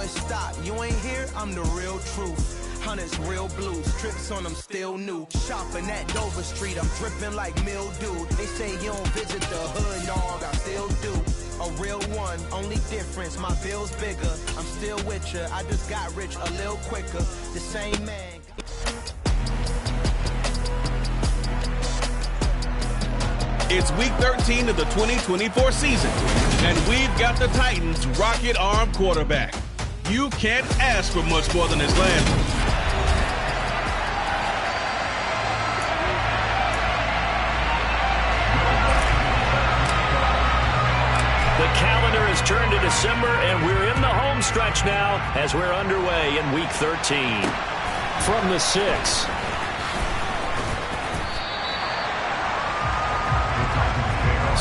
going stop. You ain't here, I'm the real truth. Hunters, real blues, trips on them still new. Shopping at Dover Street, I'm dripping like mildew. They say you don't visit the hood, dog, I still do. A real one, only difference, my bill's bigger. I'm still with ya, I just got rich a little quicker. The same man. It's week 13 of the 2024 season, and we've got the Titans' rocket arm quarterback. You can't ask for much more than his last one. The calendar has turned to December, and we're in the home stretch now as we're underway in week 13. From the 6.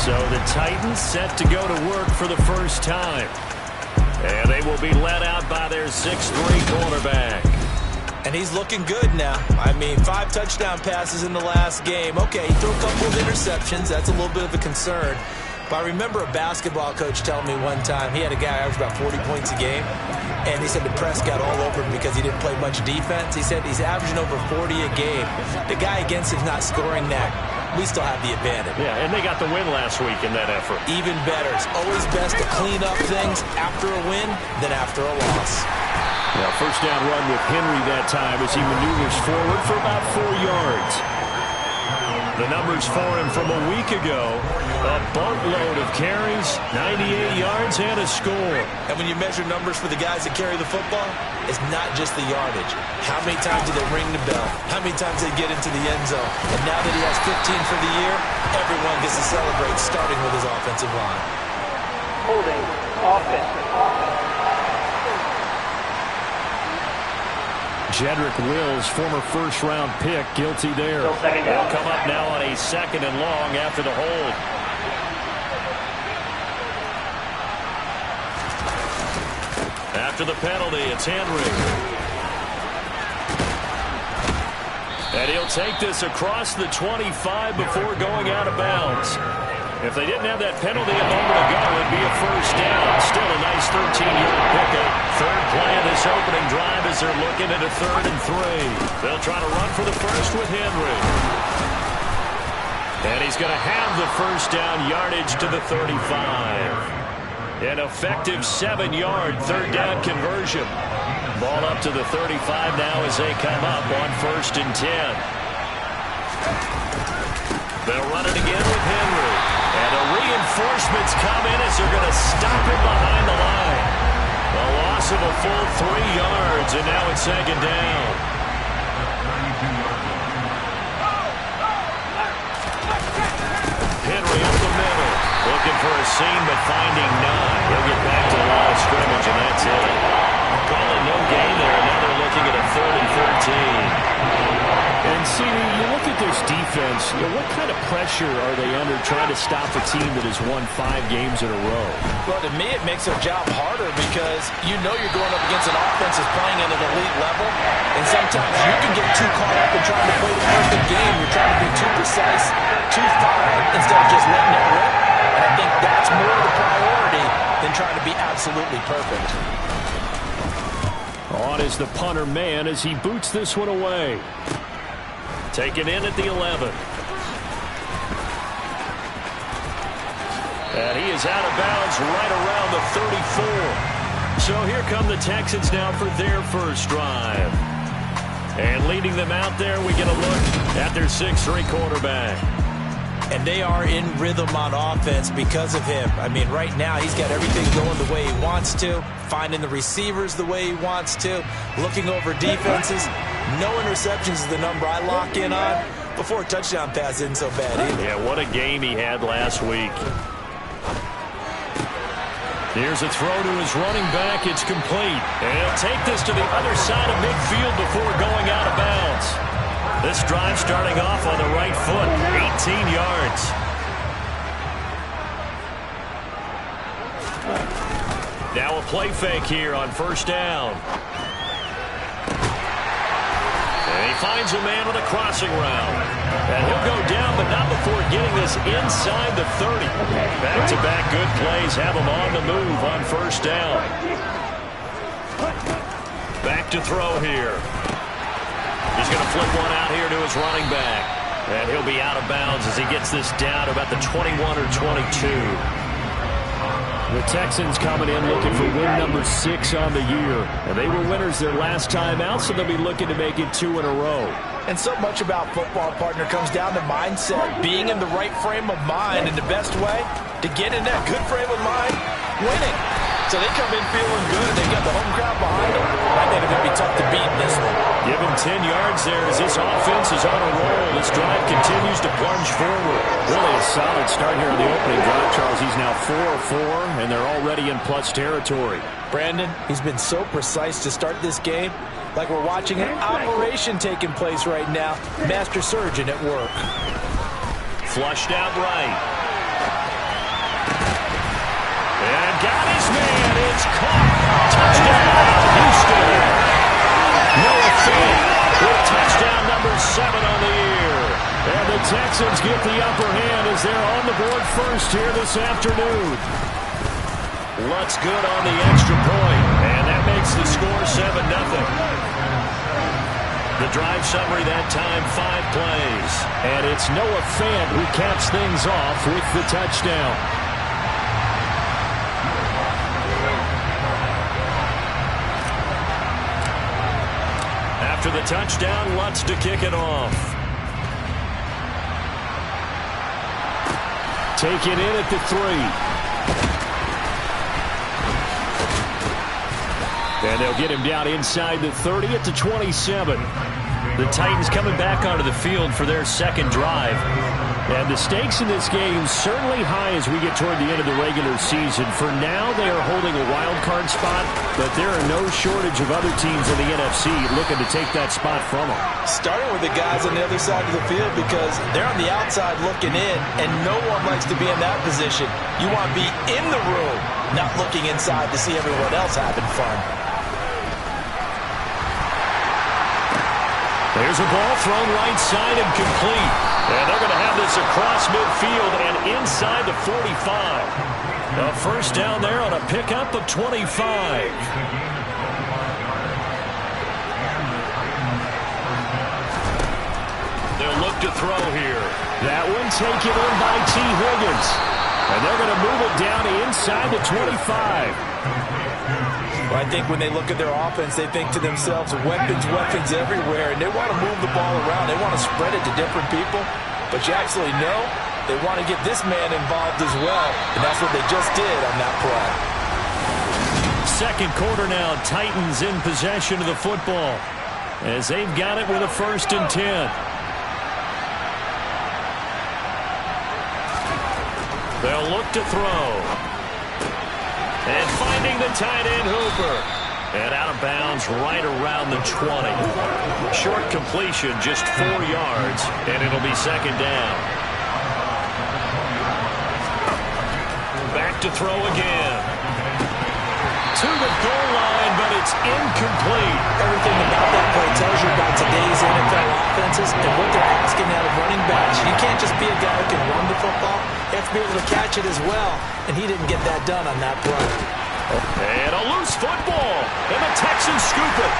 So the Titans set to go to work for the first time. And they will be led out by their 6'3" quarterback. And he's looking good now. I mean, 5 touchdown passes in the last game. Okay, he threw a couple of interceptions. That's a little bit of a concern. But I remember a basketball coach telling me one time he had a guy average about 40 points a game. And he said the press got all over him because he didn't play much defense. He said he's averaging over 40 a game. The guy against him's not scoring that. We still have the advantage. Yeah, and they got the win last week in that effort. Even better. It's always best to clean up things after a win than after a loss. Now, first down run with Henry that time as he maneuvers forward for about 4 yards. The numbers for him from a week ago, a boatload of carries, 98 yards, and a score. And when you measure numbers for the guys that carry the football, it's not just the yardage. How many times do they ring the bell? How many times they get into the end zone? And now that he has 15 for the year, everyone gets to celebrate, starting with his offensive line. Holding offense. Jedrick Wills, former first-round pick, guilty there. They'll come up now on a 2nd and long after the hold. After the penalty, it's Henry. And he'll take this across the 25 before going out of bounds. If they didn't have that penalty a moment ago, it'd be a first down. Still a nice 13-yard pickup. Third play of this opening drive as they're looking at a 3rd and 3. They'll try to run for the first with Henry. And he's going to have the first down yardage to the 35. An effective 7-yard 3rd down conversion. Ball up to the 35 now as they come up on 1st and 10. They'll run it again with Henry. And the reinforcements come in as they're going to stop him behind the line. A loss of a full 3 yards, and now it's 2nd down. Henry up the middle. Looking for a seam, but finding none. He'll get back to the line of scrimmage, and that's it. Calling no gain there, and now they're looking at a 3rd and 13. And, see, you look at this defense, what kind of pressure are they under trying to stop a team that has won 5 games in a row? Well, to me, it makes their job harder because you know you're going up against an offense that's playing at an elite level, and sometimes you can get too caught up in trying to play the perfect game. You're trying to be too precise, too fine, instead of just letting it rip. And I think that's more the priority than trying to be absolutely perfect. On is the punter man as he boots this one away. Taken in at the 11. And he is out of bounds right around the 34. So here come the Texans now for their first drive. And leading them out there, we get a look at their 6'3" quarterback. And they are in rhythm on offense because of him. I mean, right now he's got everything going the way he wants to, finding the receivers the way he wants to, looking over defenses. No interceptions is the number I lock in on. Before a touchdown pass isn't so bad either. Yeah, what a game he had last week. Here's a throw to his running back. It's complete. And he'll take this to the other side of midfield before going out of bounds. This drive starting off on the right foot, 18 yards. Now a play fake here on 1st down. And he finds a man with a crossing route. And he'll go down, but not before getting this inside the 30. Back-to-back good plays have him on the move on 1st down. Back to throw here. He's going to flip one out here to his running back. And he'll be out of bounds as he gets this down to about the 21 or 22. The Texans coming in looking for win number 6 on the year. And they were winners their last time out, so they'll be looking to make it 2 in a row. And so much about football, partner, comes down to mindset, being in the right frame of mind. And the best way to get in that good frame of mind, winning. So they come in feeling good. They've got the home crowd behind them. I think it's going to be tough to beat in this one. Give him 10 yards there as this offense is on a roll. This drive continues to plunge forward. Really a solid start here on the opening drive, Charles. He's now 4 of 4, and they're already in plus territory. Brandon, he's been so precise to start this game. Like we're watching an operation taking place right now. Master surgeon at work. Flushed out right. And got his man. It's caught. Touchdown, Houston. Noah Fant with touchdown number 7 on the year. And the Texans get the upper hand as they're on the board first here this afternoon. Lutz good on the extra point. And that makes the score 7-0. The drive summary that time, 5 plays. And it's Noah Fant who caps things off with the touchdown. After the touchdown, Lutz to kick it off. Take it in at the 3. And they'll get him down inside the 30 at the 27. The Titans coming back onto the field for their second drive. And the stakes in this game certainly high as we get toward the end of the regular season. For now, they are holding a wild card spot, but there are no shortage of other teams in the NFC looking to take that spot from them. Starting with the guys on the other side of the field because they're on the outside looking in, and no one likes to be in that position. You want to be in the room, not looking inside to see everyone else having fun. There's a ball thrown right side and complete. And they're going to have this across midfield and inside the 45. A first down there on a pickup of 25. They'll look to throw here. That one taken in by T. Higgins. And they're going to move it down to inside the 25. Well, I think when they look at their offense, they think to themselves, weapons everywhere, and they want to move the ball around. They want to spread it to different people, but you actually know they want to get this man involved as well, and that's what they just did on that play. Second quarter now, Titans in possession of the football as they've got it with a 1st and 10. They'll look to throw. And finding the tight end, Hooper. And out of bounds right around the 20. Short completion, just 4 yards, and it'll be second down. Back to throw again. To the goal line, but it's incomplete. Everything about that play tells you about today's NFL offenses and what they're asking out of running backs. You can't just be a guy who can run the football. You have to be able to catch it as well, and he didn't get that done on that play. And a loose football, and the Texans scoop it.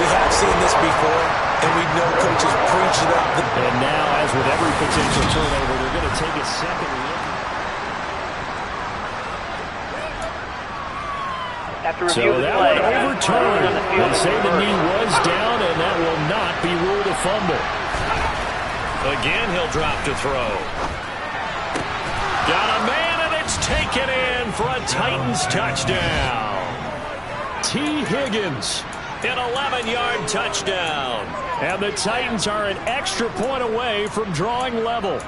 We have seen this before, and we know coaches preach it up. And now, as with every potential turnover, they're going to take a second look. So that one overturned. They say the knee was down, and that will not be ruled a fumble. Again, he'll drop to throw. Got a man, and it's taken in for a Titans touchdown. T. Higgins. An 11-yard touchdown. And the Titans are an extra point away from drawing level.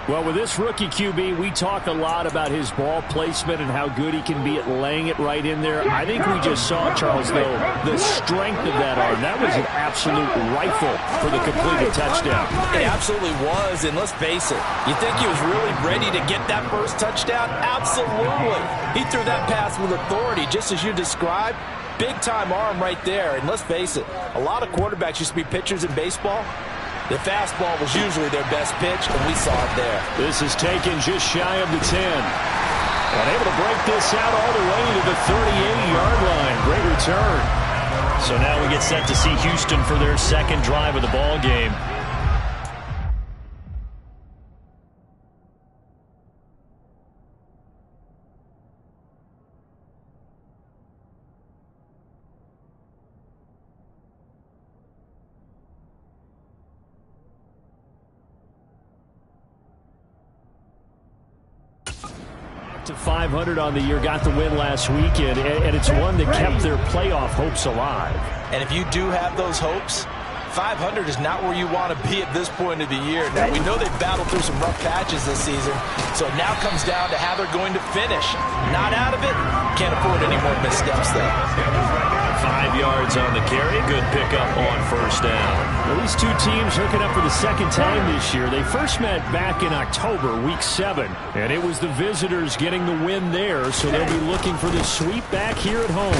Well, with this rookie QB, we talk a lot about his ball placement and how good he can be at laying it right in there. I think we just saw, Charles, though, the strength of that arm. That was an absolute rifle for the completed touchdown. It absolutely was, and let's face it, you think he was really ready to get that first touchdown? Absolutely. He threw that pass with authority, just as you described. Big-time arm right there, and let's face it, a lot of quarterbacks used to be pitchers in baseball. The fastball was usually their best pitch, and we saw it there. This is taken just shy of the 10. And able to break this out all the way to the 38-yard line. Great return. So now we get set to see Houston for their second drive of the ball game. To 500 on the year, got the win last weekend, and it's one that kept their playoff hopes alive. And if you do have those hopes, 500 is not where you want to be at this point of the year. Now, we know they've battled through some rough patches this season, so it now comes down to how they're going to finish. Not out of it. Can't afford any more missteps, though. 5 yards on the carry. Good pickup on first down. Well, these two teams hooking up for the second time this year. They first met back in October, Week 7, and it was the visitors getting the win there, so they'll be looking for the sweep back here at home.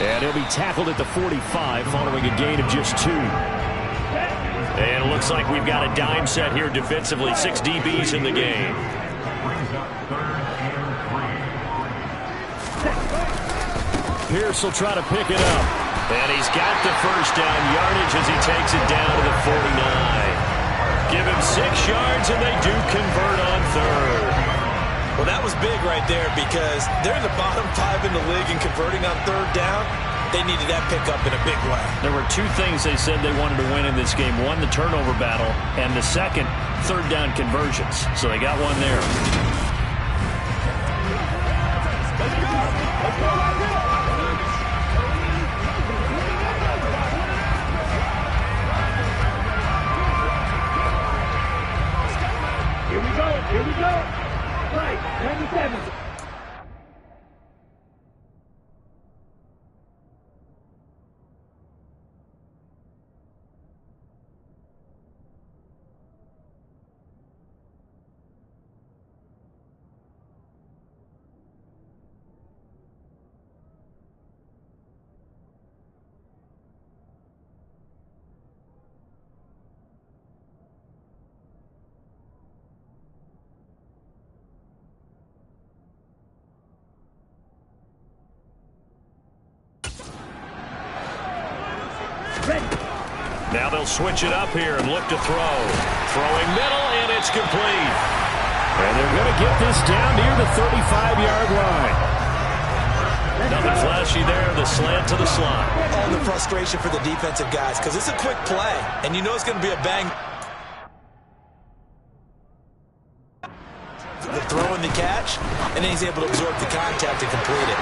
And he'll be tackled at the 45 following a gain of just 2. And it looks like we've got a dime set here defensively. 6 DBs in the game. Pierce will try to pick it up. And he's got the first down yardage as he takes it down to the 49. Give him 6 yards, and they do convert on third. Well, that was big right there because they're in the bottom 5 in the league and converting on third down. They needed that pickup in a big way. There were 2 things they said they wanted to win in this game. One, the turnover battle, and the second, third down conversions. So they got one there. Here we go. Right, 97. Now they'll switch it up here and look to throw. Throwing middle, and it's complete. And they're going to get this down near the 35-yard line. Nothing flashy there. The slant to the slot. All the frustration for the defensive guys because it's a quick play, and you know it's going to be a bang. The throw and the catch, and then he's able to absorb the contact and complete it.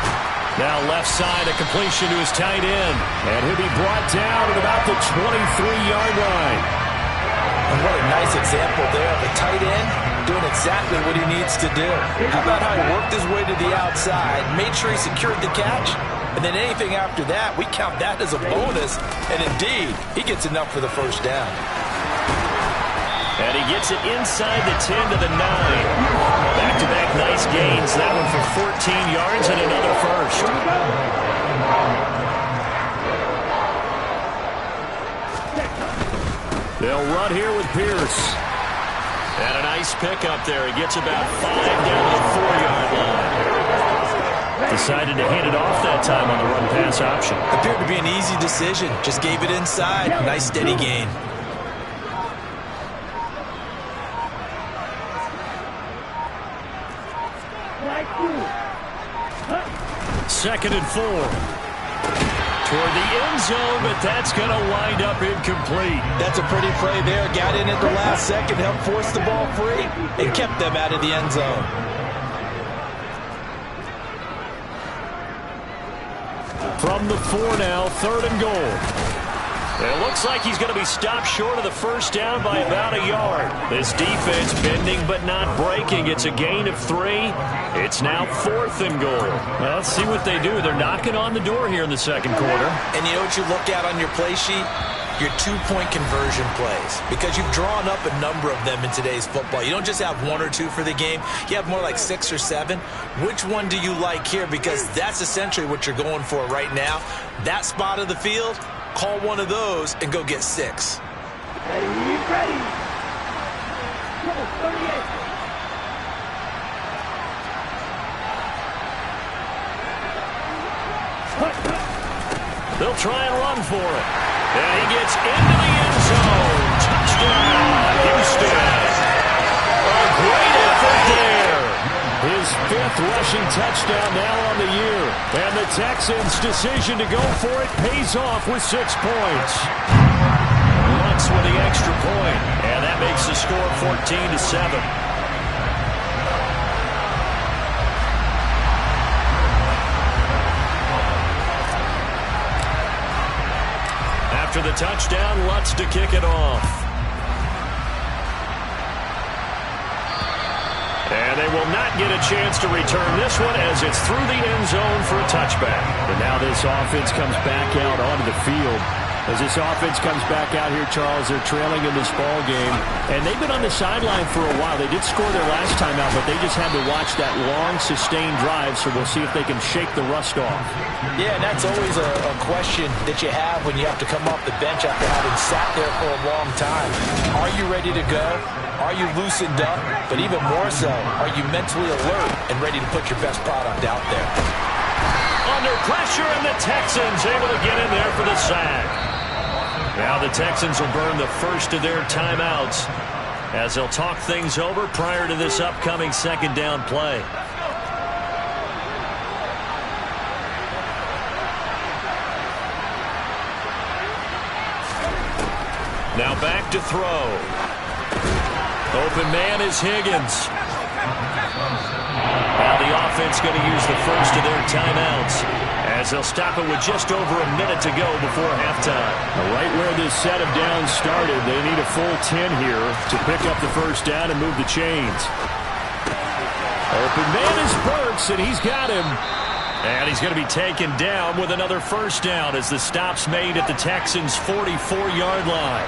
Now left side, a completion to his tight end. And he'll be brought down at about the 23-yard line. And what a nice example there of a tight end doing exactly what he needs to do. How about how he worked his way to the outside, made sure he secured the catch, and then anything after that, we count that as a bonus. And indeed, he gets enough for the first down. And he gets it inside the 10 to the 9. Back-to-back nice gains. That one for 14 yards and another first. They'll run here with Pierce. And a nice pickup there. He gets about 5 down to the 4-yard line. Decided to hand it off that time on the run-pass option. Appeared to be an easy decision. Just gave it inside. Nice steady gain. Second and 4. Toward the end zone, but that's going to wind up incomplete. That's a pretty play there. Got in at the last second, helped force the ball free, and kept them out of the end zone. From the 4 now, 3rd and goal. It looks like he's going to be stopped short of the first down by about a yard. This defense bending but not breaking. It's a gain of 3. It's now 4th and goal. Well, let's see what they do. They're knocking on the door here in the second quarter. And you know what you look at on your play sheet? Your 2-point conversion plays. Because you've drawn up a number of them in today's football. You don't just have 1 or 2 for the game. You have more like 6 or 7. Which one do you like here? Because that's essentially what you're going for right now. That spot of the field, call one of those and go get 6. Ready. Go, 38. They'll try and run for it. And he gets into the end zone. Touchdown, Houston. A great effort there. His 5th rushing touchdown now on the year. And the Texans' decision to go for it pays off with 6 points. Lutz with the extra point. And that makes the score 14-7. After the touchdown, Lutz to kick it off. And they will not get a chance to return this one as it's through the end zone for a touchback. And now this offense comes back out onto the field. As this offense comes back out here, Charles, they're trailing in this ball game. And they've been on the sideline for a while. They did score their last time out, but they just had to watch that long, sustained drive, so we'll see if they can shake the rust off. Yeah, and that's always a question that you have when you have to come off the bench after having sat there for a long time. Are you ready to go? Are you loosened up? But even more so, are you mentally alert and ready to put your best product out there? Under pressure, and the Texans able to get in there for the sack. Now the Texans will burn the first of their timeouts as they'll talk things over prior to this upcoming second down play. Now back to throw. Open man is Higgins. Now the offense going to use the first of their timeouts as they'll stop it with just over a minute to go before halftime. Right where this set of downs started, they need a full 10 here to pick up the first down and move the chains. Open man is Burks, and he's got him. And he's going to be taken down with another first down as the stop's made at the Texans' 44-yard line.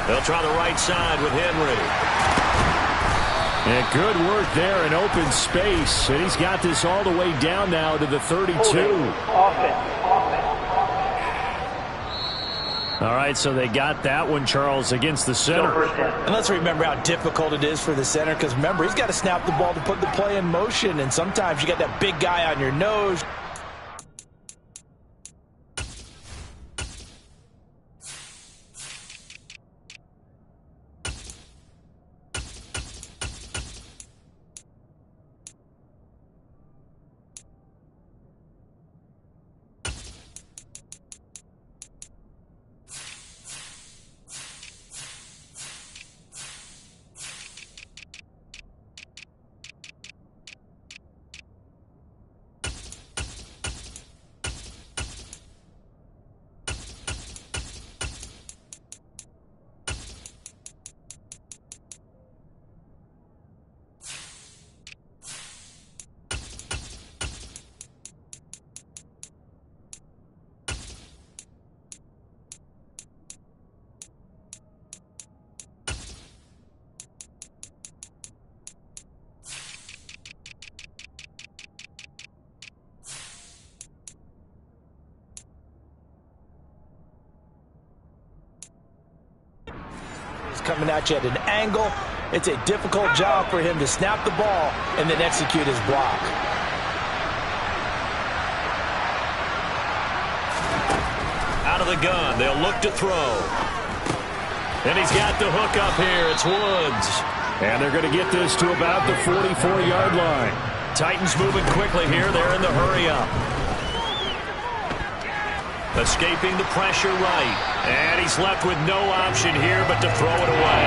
They'll try the right side with Henry. And good work there in open space. And he's got this all the way down now to the 32. All right, so they got that one, Charles, against the center. And let's remember how difficult it is for the center, because remember, he's got to snap the ball to put the play in motion, and sometimes you got that big guy on your nose. Coming at you at an angle. It's a difficult job for him to snap the ball and then execute his block. Out of the gun, they'll look to throw. And he's got the hook up here. It's Woods. And they're going to get this to about the 44-yard line. Titans moving quickly here. They're in the hurry-up. Escaping the pressure right. And he's left with no option here but to throw it away.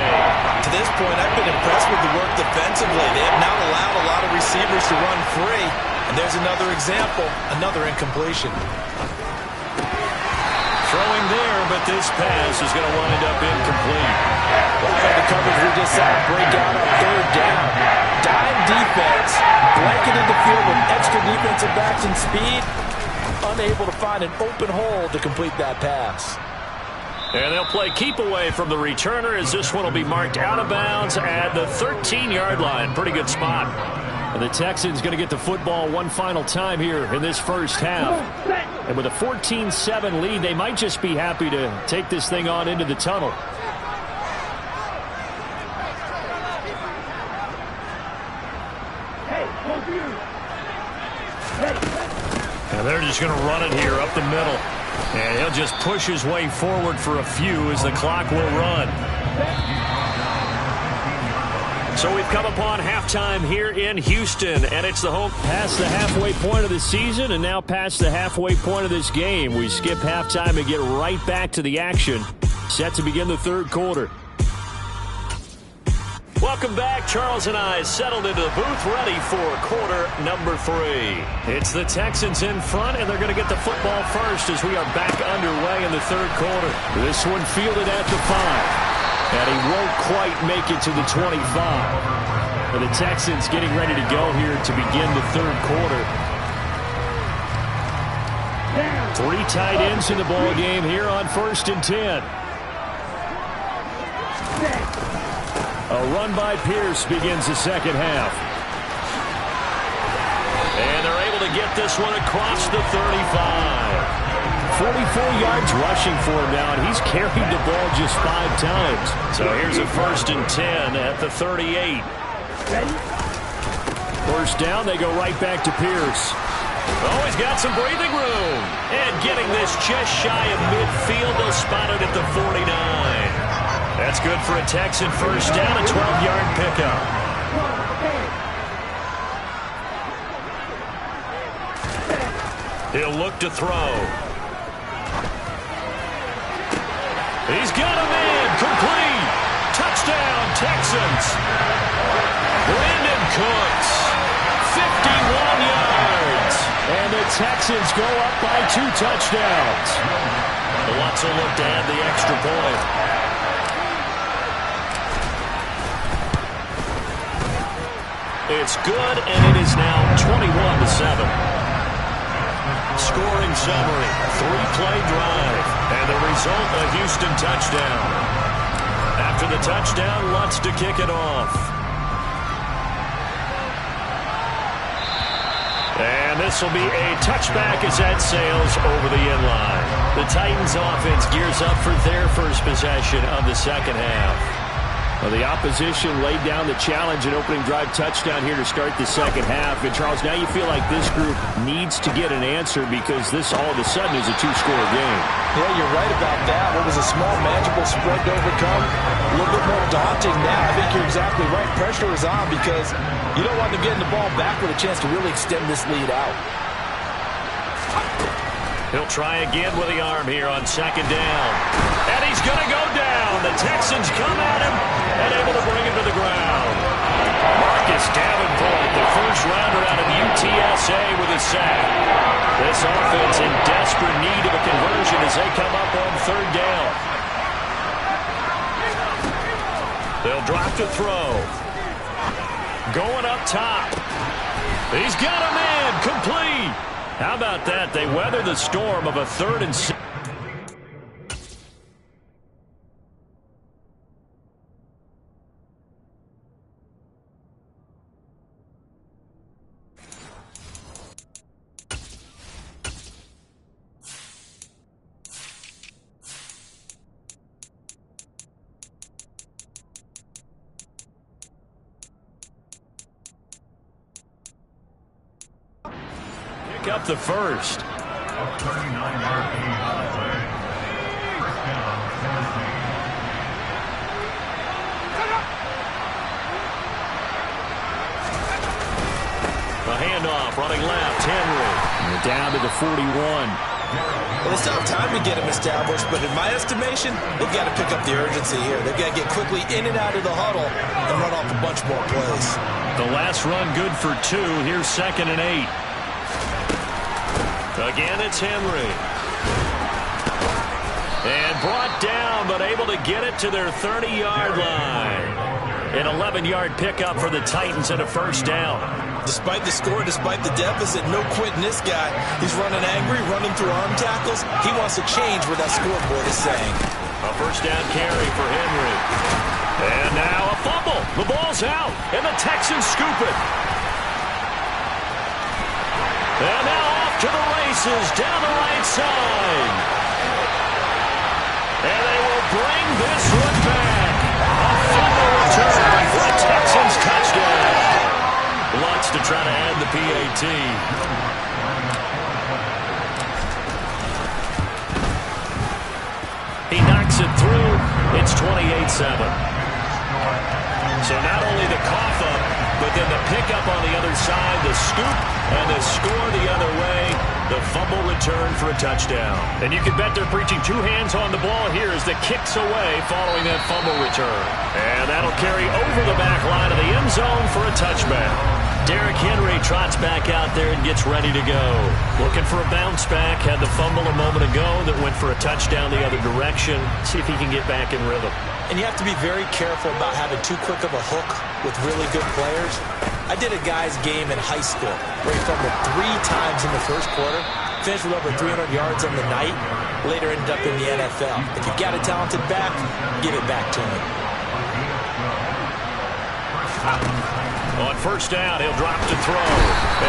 To this point, I've been impressed with the work defensively. They have not allowed a lot of receivers to run free. And there's another example, another incompletion. Throwing there, but this pass is going to wind up incomplete. Well, the coverage we just saw break out on third down. Dime defense, blanketed the field with extra defensive backs and speed. Unable to find an open hole to complete that pass. And they'll play keep away from the returner as this one will be marked out of bounds at the 13-yard line. Pretty good spot. And the Texans going to get the football one final time here in this first half. And with a 14-7 lead, they might just be happy to take this thing on into the tunnel. And they're just going to run it here up the middle. And he'll just push his way forward for a few as the clock will run. So we've come upon halftime here in Houston, and it's the home. Past the halfway point of the season and now past the halfway point of this game. We skip halftime and get right back to the action. Set to begin the third quarter. Welcome back. Charles and I settled into the booth, ready for quarter number 3. It's the Texans in front, and they're going to get the football first as we are back underway in the third quarter. This one fielded at the 5. And he won't quite make it to the 25. But the Texans getting ready to go here to begin the third quarter. 3 tight ends in the ball game here on 1st and 10. A run by Pierce begins the second half. And they're able to get this one across the 35. 44 yards rushing for him now, and he's carried the ball just 5 times. So here's a 1st and 10 at the 38. First down, they go right back to Pierce. Oh, he's got some breathing room. And getting this just shy of midfield, they'll spot it at the 49. That's good for a Texan first down, a 12-yard pickup. He'll look to throw. He's got a man, complete. Touchdown, Texans. Brandon Cooks, 51 yards. And the Texans go up by 2 touchdowns. Lots of look to add the extra point. It's good, and it is now 21-7. Scoring summary, 3-play drive, and the result, a Houston touchdown. After the touchdown, Lutz to kick it off. And this will be a touchback as that sails over the inline. The Titans offense gears up for their first possession of the second half. Well, the opposition laid down the challenge and opening drive touchdown here to start the second half. And, Charles, now you feel like this group needs to get an answer because this all of a sudden is a 2-score game. Yeah, you're right about that. What was a small, manageable spread to overcome, a little bit more daunting now. I think you're exactly right. Pressure is on because you don't want them getting the ball back with a chance to really extend this lead out. He'll try again with the arm here on second down. And he's going to go down. The Texans come at him and able to bring him to the ground. Marcus Davenport, the first rounder out of UTSA with a sack. This offense in desperate need of a conversion as they come up on third down. They'll drop to throw. Going up top. He's got a man, complete. How about that? They weather the storm of a 3rd and 6. Up the first. A handoff, running left, Henry. And down to the 41. Well, it's not time to get him established, but in my estimation, they've got to pick up the urgency here. They've got to get quickly in and out of the huddle and run off a bunch more plays. The last run good for 2. Here's 2nd and 8. Again, it's Henry. And brought down, but able to get it to their 30-yard line. An 11-yard pickup for the Titans and a first down. Despite the score, despite the deficit, no quitting this guy. He's running angry, running through arm tackles. He wants to change what that scoreboard is saying. A first down carry for Henry. And now a fumble. The ball's out, and the Texans scoop it. And now off to the races down the right side. And they will bring this one back. A fumble return for a Texans touchdown. Lutz to try to add the PAT. He knocks it through. It's 28-7. So not only the cough up, but then the pickup on the other side, the scoop, and the score the other way. The fumble return for a touchdown. And you can bet they're preaching two hands on the ball here as the kick's away following that fumble return. And that'll carry over the back line of the end zone for a touchback. Derrick Henry trots back out there and gets ready to go. Looking for a bounce back. Had the fumble a moment ago that went for a touchdown the other direction. See if he can get back in rhythm. And you have to be very careful about having too quick of a hook with really good players. I did a guy's game in high school where he fumbled 3 times in the first quarter, finished with over 300 yards on the night, later ended up in the NFL. If you've got a talented back, give it back to him. On first down, he'll drop to throw.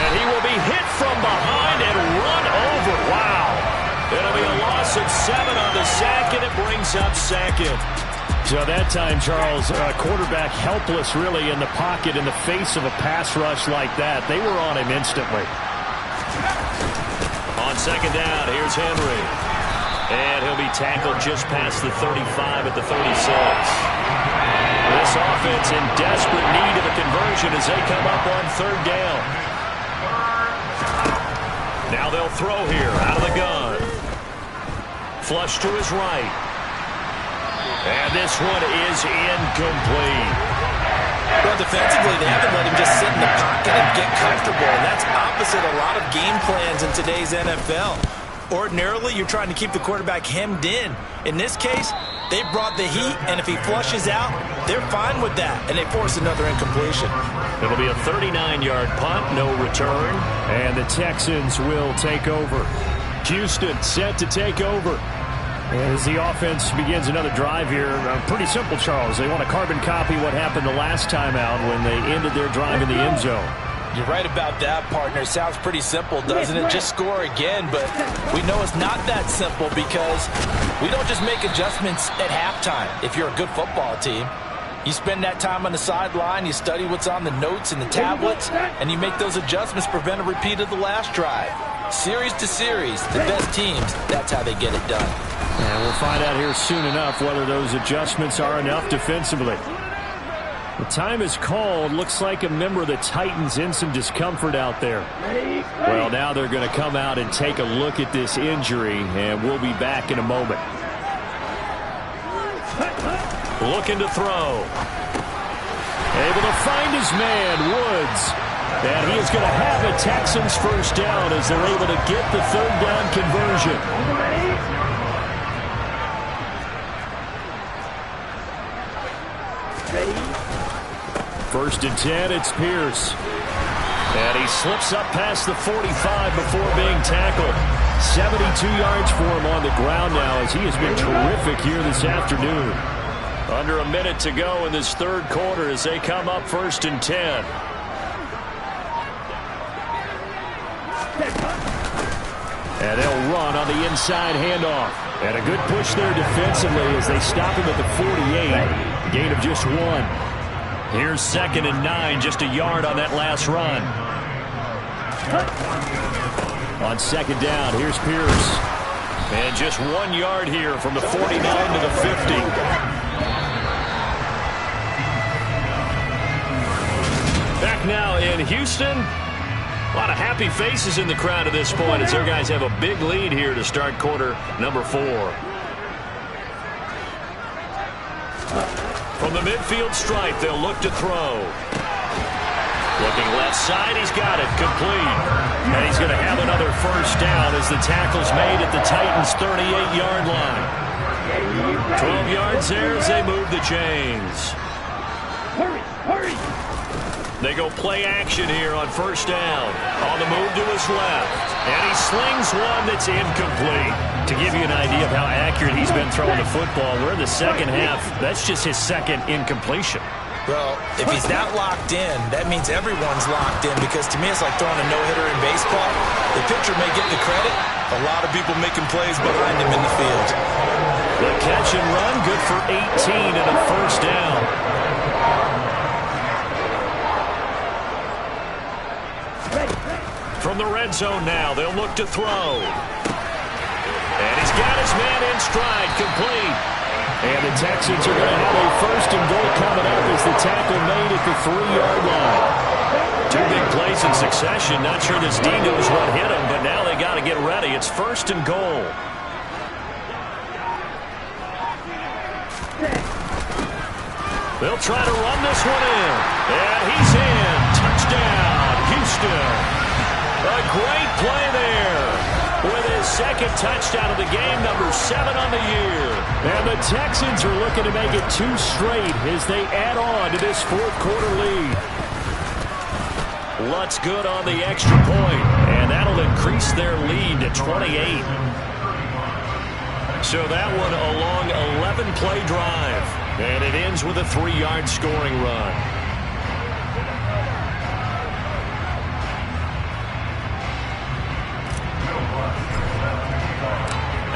And he will be hit from behind and run over. Wow. It'll be a loss of 7 on the sack, and it brings up second. So that time, Charles, quarterback helpless really in the pocket in the face of a pass rush like that. They were on him instantly. On second down, here's Henry. And he'll be tackled just past the 35 at the 36. This offense in desperate need of a conversion as they come up on third down. Now they'll throw here out of the gun. Flush to his right. And this one is incomplete. Well, defensively, they haven't let him just sit in the pocket and get comfortable. And that's opposite a lot of game plans in today's NFL. Ordinarily, you're trying to keep the quarterback hemmed in. In this case, they brought the heat, and if he flushes out, they're fine with that, and they force another incompletion. It'll be a 39-yard punt, no return. And the Texans will take over. Houston set to take over. As the offense begins another drive here, pretty simple, Charles. They want to carbon copy what happened the last time out when they ended their drive in the end zone. You're right about that, partner. Sounds pretty simple, doesn't it? Just score again, but we know it's not that simple because we don't just make adjustments at halftime. If you're a good football team, you spend that time on the sideline, you study what's on the notes and the tablets, and you make those adjustments to prevent a repeat of the last drive. Series to series, the best teams, that's how they get it done. And we'll find out here soon enough whether those adjustments are enough defensively. The time is called. Looks like a member of the Titans in some discomfort out there. Well, now they're going to come out and take a look at this injury, and we'll be back in a moment. Looking to throw. Able to find his man, Woods. And he is going to have a Texans first down as they're able to get the third down conversion. First and 10, it's Pierce. And he slips up past the 45 before being tackled. 72 yards for him on the ground now as he has been terrific here this afternoon. Under a minute to go in this third quarter as they come up first and 10. And they'll run on the inside handoff. And a good push there defensively as they stop him at the 48. Gain of just 1. Here's second and 9, just a yard on that last run. On second down, here's Pierce. And just 1 yard here from the 49 to the 50. Back now in Houston. A lot of happy faces in the crowd at this point as their guys have a big lead here to start quarter number 4. From the midfield stripe, they'll look to throw. Looking left side, he's got it, complete. And he's going to have another first down as the tackle's made at the Titans' 38-yard line. 12 yards there as they move the chains. Hurry! They go play action here on first down. On the move to his left. And he slings one that's incomplete. To give you an idea of how accurate he's been throwing the football, we're in the second half. That's just his second incompletion. Well, if he's that locked in, that means everyone's locked in, because to me it's like throwing a no-hitter in baseball. The pitcher may get the credit, a lot of people making plays behind him in the field. The catch and run, good for 18 and a first down. From the red zone now, they'll look to throw. And he's got his man in stride, complete. And the Texans are going to have a first and goal coming up as the tackle made at the 3-yard line. Two big plays in succession. Not sure this D knows what hit him, but now they got to get ready. It's first and goal. They'll try to run this one in. And he's in. Touchdown, Houston. A great play there. With his second touchdown of the game, number 7 on the year. And the Texans are looking to make it 2 straight as they add on to this fourth-quarter lead. Lutz good on the extra point, and that'll increase their lead to 28. So that one a long 11-play drive, and it ends with a 3-yard scoring run.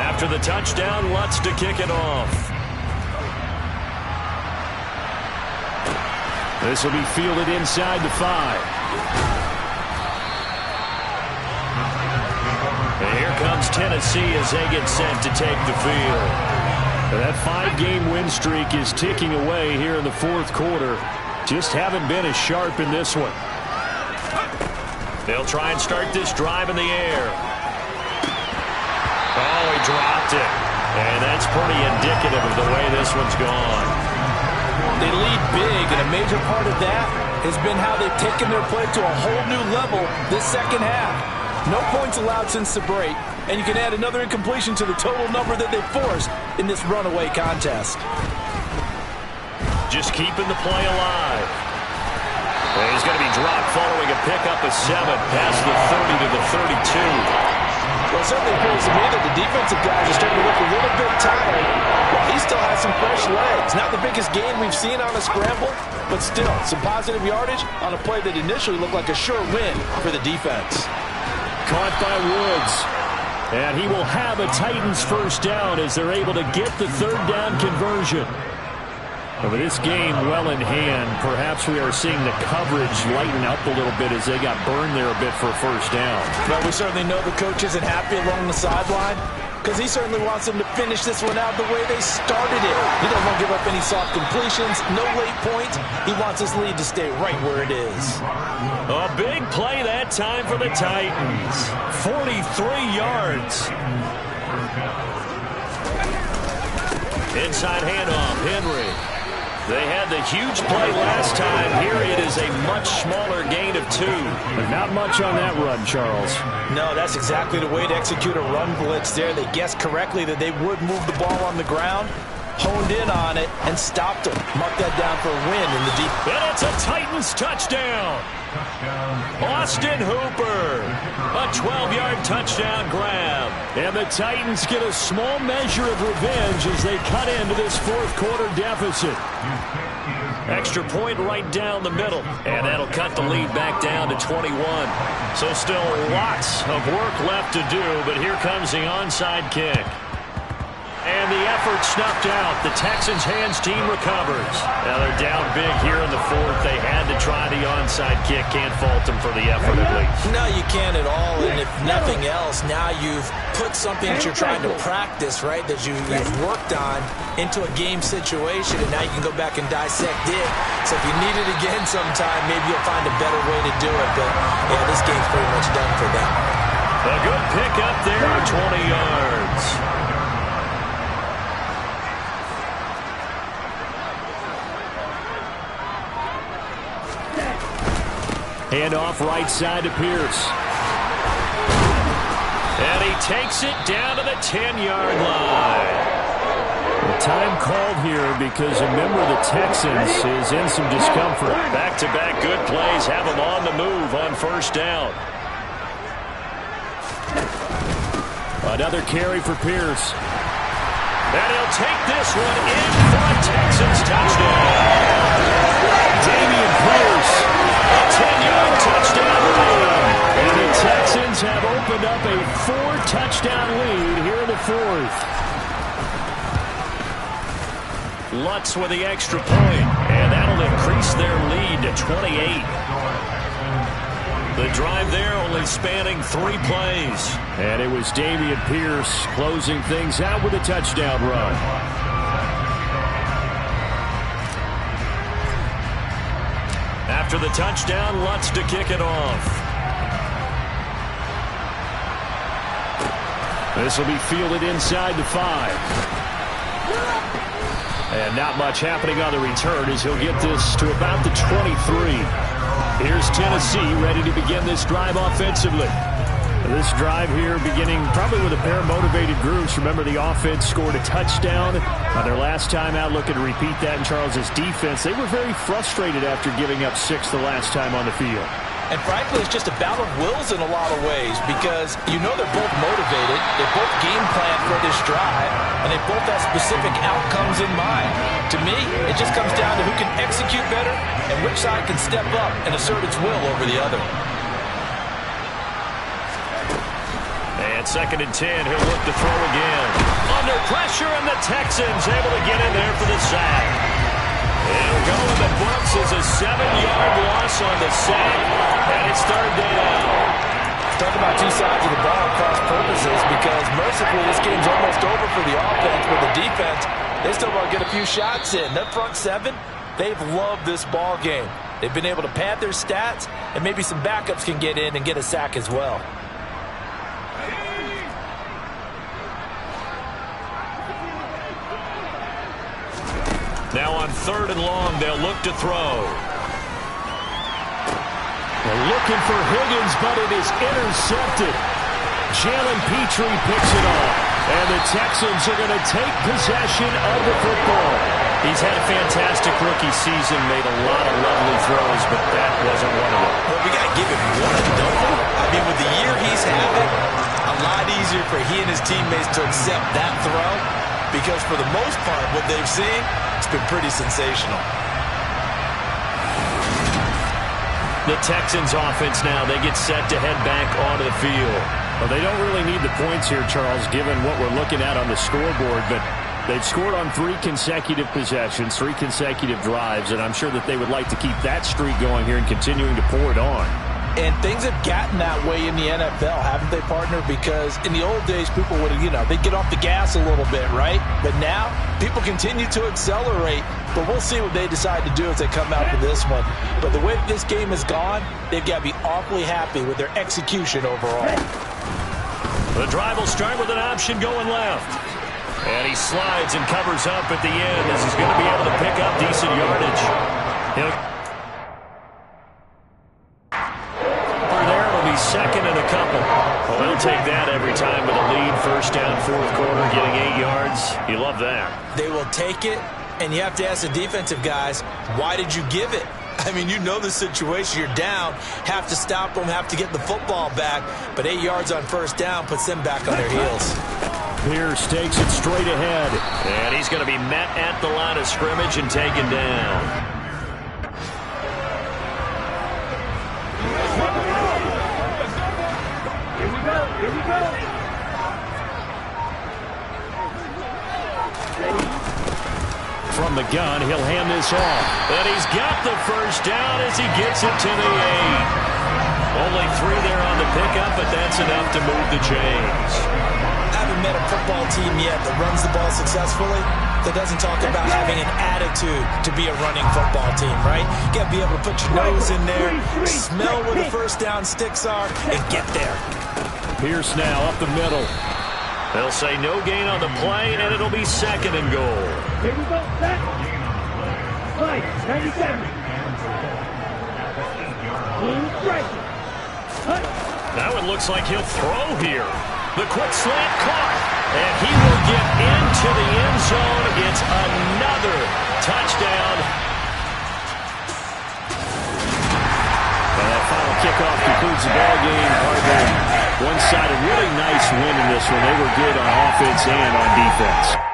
After the touchdown, Lutz to kick it off. This will be fielded inside the 5. And here comes Tennessee as they get set to take the field. That 5-game win streak is ticking away here in the fourth quarter. Just haven't been as sharp in this one. They'll try and start this drive in the air. Oh, he dropped it. And that's pretty indicative of the way this one's gone. They lead big, and a major part of that has been how they've taken their play to a whole new level this second half. No points allowed since the break, and you can add another incompletion to the total number that they forced in this runaway contest. Just keeping the play alive. And he's going to be dropped following a pickup of 7 past the 30 to the 32. Well, it certainly appears to me that the defensive guys are starting to look a little bit tired. Well, he still has some fresh legs. Not the biggest gain we've seen on a scramble, but still some positive yardage on a play that initially looked like a sure win for the defense. Caught by Woods. And he will have a Titans first down as they're able to get the third down conversion. And with this game well in hand, perhaps we are seeing the coverage lighten up a little bit as they got burned there a bit for a first down. But we certainly know the coach isn't happy along the sideline, because he certainly wants them to finish this one out the way they started it. He doesn't want to give up any soft completions, no late points. He wants his lead to stay right where it is. A big play that time for the Titans. 43 yards. Inside handoff, Henry. They had the huge play last time. Here it is a much smaller gain of 2. But not much on that run, Charles. No, that's exactly the way to execute a run blitz there. They guessed correctly that they would move the ball on the ground, honed in on it, and stopped them. Mark that down for a win in the deep. And it's a Titans touchdown. Austin Hooper. A 12-yard touchdown grab. And the Titans get a small measure of revenge as they cut into this fourth-quarter deficit. Extra point right down the middle. And that'll cut the lead back down to 21. So still lots of work left to do, but here comes the onside kick. And the effort snuffed out. The Texans' hands team recovers. Now they're down big here in the fourth. They had to try the onside kick. Can't fault them for the effort at least. No, you can't at all. And if nothing else, now you've put something that you're trying to practice, right, that you've worked on into a game situation, and now you can go back and dissect it. So if you need it again sometime, maybe you'll find a better way to do it. But, yeah, this game's pretty much done for them. A good pick up there at 20 yards. Handoff right side to Pierce. And he takes it down to the 10-yard line. The time called here because a member of the Texans is in some discomfort. Back-to-back good plays have him on the move on first down. Another carry for Pierce. And he'll take this one in for a Texans touchdown. have opened up a 4-touchdown lead here in the fourth. Lutz with the extra point, and that'll increase their lead to 28. The drive there only spanning 3 plays. And it was Dameon Pierce closing things out with a touchdown run. After the touchdown, Lutz to kick it off. This will be fielded inside the 5. And not much happening on the return as he'll get this to about the 23. Here's Tennessee ready to begin this drive offensively. This drive here beginning probably with a pair of motivated groups. Remember, the offense scored a touchdown on their last time out, looking to repeat that in Charles's defense. They were very frustrated after giving up 6 the last time on the field. And frankly, it's just a battle of wills in a lot of ways because you know they're both motivated, they both game plan for this drive, and they both have specific outcomes in mind. To me, it just comes down to who can execute better and which side can step up and assert its will over the other. And 2nd and 10, he'll look to throw again. Under pressure, and the Texans able to get in there for the sack. It'll go in the books as a 7-yard loss on the sack, and it's 3rd down. Talk about 2 sides of the ball cross purposes because mercifully this game's almost over for the offense, but the defense, they still want to get a few shots in. That front 7, they've loved this ball game. They've been able to pad their stats, and maybe some backups can get in and get a sack as well. Now on 3rd and long, they'll look to throw. They're looking for Higgins, but it is intercepted. Jalen Petrie picks it off, and the Texans are going to take possession of the football. He's had a fantastic rookie season, made a lot of lovely throws, but that wasn't one of them. Well, we got to give him one, don't we? I mean, with the year he's having, a lot easier for he and his teammates to accept that throw because for the most part, what they've seen, it's been pretty sensational. The Texans offense now, they get set to head back onto the field. Well, they don't really need the points here, Charles, given what we're looking at on the scoreboard, but they've scored on 3 consecutive possessions, 3 consecutive drives, and I'm sure that they would like to keep that streak going here and continuing to pour it on. And things have gotten that way in the NFL, haven't they, partner? Because in the old days, people would, they'd get off the gas a little bit, right? But now, people continue to accelerate. But we'll see what they decide to do as they come out for this one. But the way that this game has gone, they've got to be awfully happy with their execution overall. The drive will start with an option going left. And he slides and covers up at the end as he's going to be able to pick up decent yardage. Be 2nd and a couple. Well, they'll take that every time with a lead. 1st down, 4th quarter, getting 8 yards. You love that. They will take it, and you have to ask the defensive guys, why did you give it? I mean, you know the situation. You're down, have to stop them, have to get the football back, but 8 yards on 1st down puts them back on their heels. Pierce takes it straight ahead. And he's going to be met at the line of scrimmage and taken down. Here we go. From the gun, he'll hand this off. And he's got the 1st down as he gets it to the 8. Only 3 there on the pickup, but that's enough to move the chains. I haven't met a football team yet that runs the ball successfully that doesn't talk about having an attitude to be a running football team, right? You got to be able to put your nose in there, smell where the 1st down sticks are, and get there. Pierce now up the middle. They'll say no gain on the play, and it'll be 2nd and goal. Here we go, set. Play, 97. Right. Now it looks like he'll throw here. The quick slant caught, and he will get into the end zone. It's another touchdown. And that final kickoff concludes the ball game. One-sided, really nice win in this one. They were good on offense and on defense.